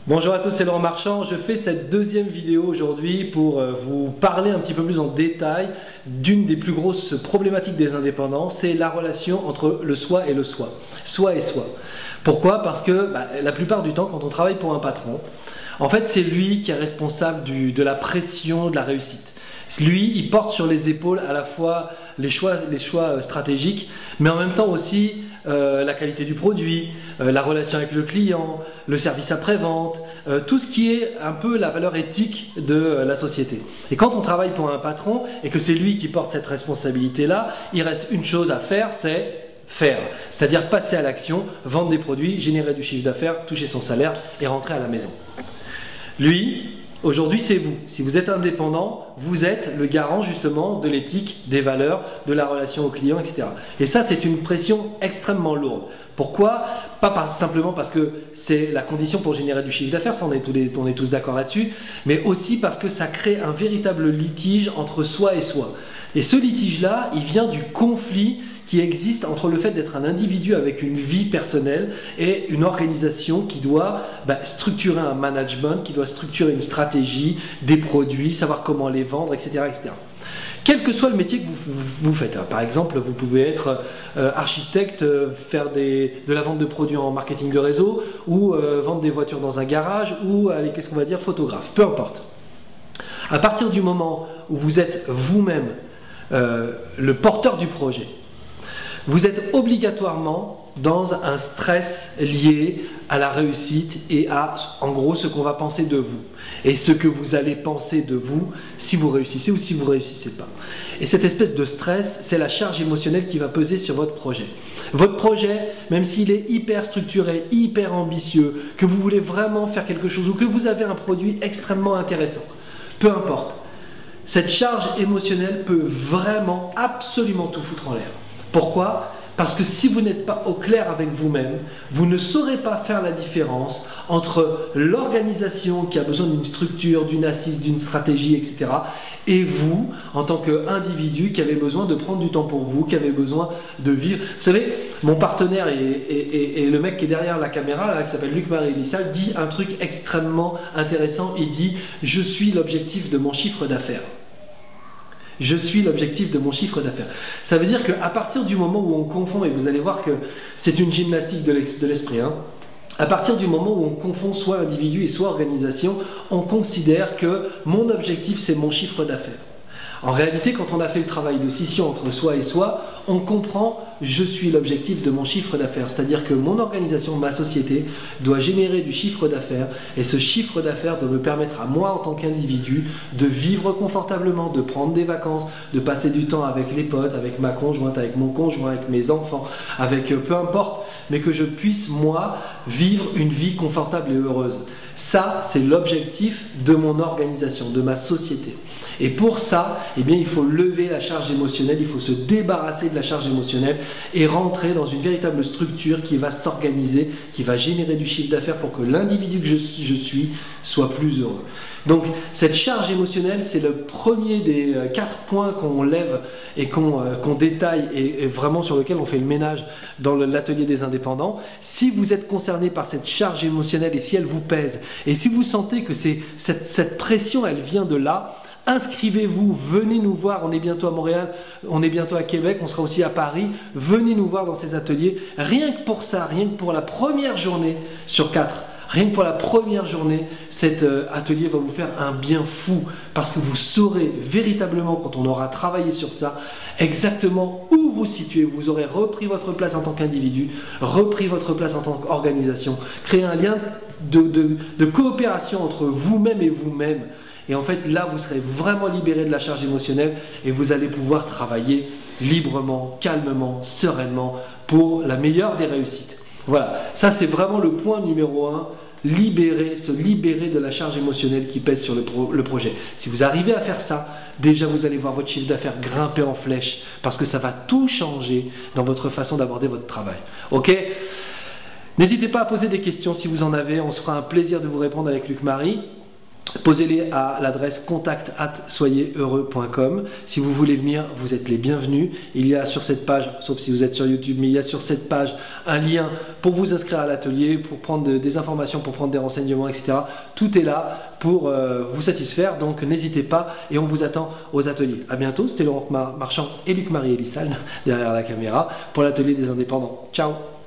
Bonjour à tous, c'est Laurent Marchand. Je fais cette deuxième vidéo aujourd'hui pour vous parler un petit peu plus en détail d'une des plus grosses problématiques des indépendants, c'est la relation entre le soi et le soi. Soi et soi. Pourquoi? Parce que la plupart du temps, quand on travaille pour un patron, en fait, c'est lui qui est responsable de la pression de la réussite. Lui, il porte sur les épaules à la fois les choix stratégiques, mais en même temps aussi la qualité du produit, la relation avec le client, le service après-vente, tout ce qui est un peu la valeur éthique de la société. Et quand on travaille pour un patron et que c'est lui qui porte cette responsabilité-là, il reste une chose à faire, c'est faire. C'est-à-dire passer à l'action, vendre des produits, générer du chiffre d'affaires, toucher son salaire et rentrer à la maison. Lui, aujourd'hui, c'est vous. Si vous êtes indépendant, vous êtes le garant justement de l'éthique, des valeurs, de la relation au client, etc. Et ça, c'est une pression extrêmement lourde. Pourquoi? Pas simplement parce que c'est la condition pour générer du chiffre d'affaires, ça on est tous d'accord là-dessus, mais aussi parce que ça crée un véritable litige entre soi et soi. Et ce litige-là, il vient du conflit qui existe entre le fait d'être un individu avec une vie personnelle et une organisation qui doit structurer un management, qui doit structurer une stratégie, des produits, savoir comment les vendre, etc. etc. Quel que soit le métier que vous faites. Par exemple, vous pouvez être architecte, faire de la vente de produits en marketing de réseau, ou vendre des voitures dans un garage, ou aller, qu'est-ce qu'on va dire, photographe, peu importe. À partir du moment où vous êtes vous-même le porteur du projet, vous êtes obligatoirement dans un stress lié à la réussite et à, en gros, ce qu'on va penser de vous. Et ce que vous allez penser de vous si vous réussissez ou si vous ne réussissez pas. Et cette espèce de stress, c'est la charge émotionnelle qui va peser sur votre projet. Votre projet, même s'il est hyper structuré, hyper ambitieux, que vous voulez vraiment faire quelque chose ou que vous avez un produit extrêmement intéressant, peu importe, cette charge émotionnelle peut vraiment, absolument tout foutre en l'air. Pourquoi? Parce que si vous n'êtes pas au clair avec vous-même, vous ne saurez pas faire la différence entre l'organisation qui a besoin d'une structure, d'une assise, d'une stratégie, etc. et vous, en tant qu'individu qui avez besoin de prendre du temps pour vous, qui avez besoin de vivre. Vous savez, mon partenaire et le mec qui est derrière la caméra, là, qui s'appelle Luc-Marie Lissal, dit un truc extrêmement intéressant. Il dit « Je suis l'objectif de mon chiffre d'affaires ». Je suis l'objectif de mon chiffre d'affaires. Ça veut dire qu'à partir du moment où on confond, et vous allez voir que c'est une gymnastique de l'esprit, hein, à partir du moment où on confond soit individu et soit organisation, on considère que mon objectif c'est mon chiffre d'affaires. En réalité, quand on a fait le travail de scission entre soi et soi, on comprend « je suis l'objectif de mon chiffre d'affaires ». C'est-à-dire que mon organisation, ma société, doit générer du chiffre d'affaires et ce chiffre d'affaires doit me permettre à moi, en tant qu'individu, de vivre confortablement, de prendre des vacances, de passer du temps avec les potes, avec ma conjointe, avec mon conjoint, avec mes enfants, avec peu importe, mais que je puisse, moi, vivre une vie confortable et heureuse. Ça, c'est l'objectif de mon organisation, de ma société. Et pour ça, eh bien, il faut lever la charge émotionnelle, il faut se débarrasser de la charge émotionnelle et rentrer dans une véritable structure qui va s'organiser, qui va générer du chiffre d'affaires pour que l'individu que je suis soit plus heureux. Donc, cette charge émotionnelle, c'est le premier des 4 points qu'on lève et qu'on détaille et vraiment sur lequel on fait le ménage dans l'atelier des indépendants. Si vous êtes concerné par cette charge émotionnelle et si elle vous pèse, et si vous sentez que cette pression, elle vient de là, inscrivez-vous, venez nous voir, on est bientôt à Montréal, on est bientôt à Québec, on sera aussi à Paris, venez nous voir dans ces ateliers, rien que pour ça, rien que pour la première journée sur 4. Rien que pour la première journée, cet atelier va vous faire un bien fou parce que vous saurez véritablement, quand on aura travaillé sur ça, exactement où vous situez. Vous aurez repris votre place en tant qu'individu, repris votre place en tant qu'organisation, créé un lien de coopération entre vous-même et vous-même. Et en fait, là, vous serez vraiment libéré de la charge émotionnelle et vous allez pouvoir travailler librement, calmement, sereinement pour la meilleure des réussites. Voilà, ça c'est vraiment le point numéro 1, se libérer de la charge émotionnelle qui pèse sur le projet. Si vous arrivez à faire ça, déjà vous allez voir votre chiffre d'affaires grimper en flèche parce que ça va tout changer dans votre façon d'aborder votre travail. Ok ? N'hésitez pas à poser des questions si vous en avez, on se fera un plaisir de vous répondre avec Luc-Marie. Posez-les à l'adresse contact@soyezheureux.com. Si vous voulez venir, vous êtes les bienvenus. Il y a sur cette page, sauf si vous êtes sur YouTube, mais il y a sur cette page un lien pour vous inscrire à l'atelier, pour prendre des informations, pour prendre des renseignements, etc. Tout est là pour vous satisfaire, donc n'hésitez pas et on vous attend aux ateliers. À bientôt, c'était Laurent Marchand et Luc-Marie Elissal derrière la caméra pour l'atelier des indépendants. Ciao!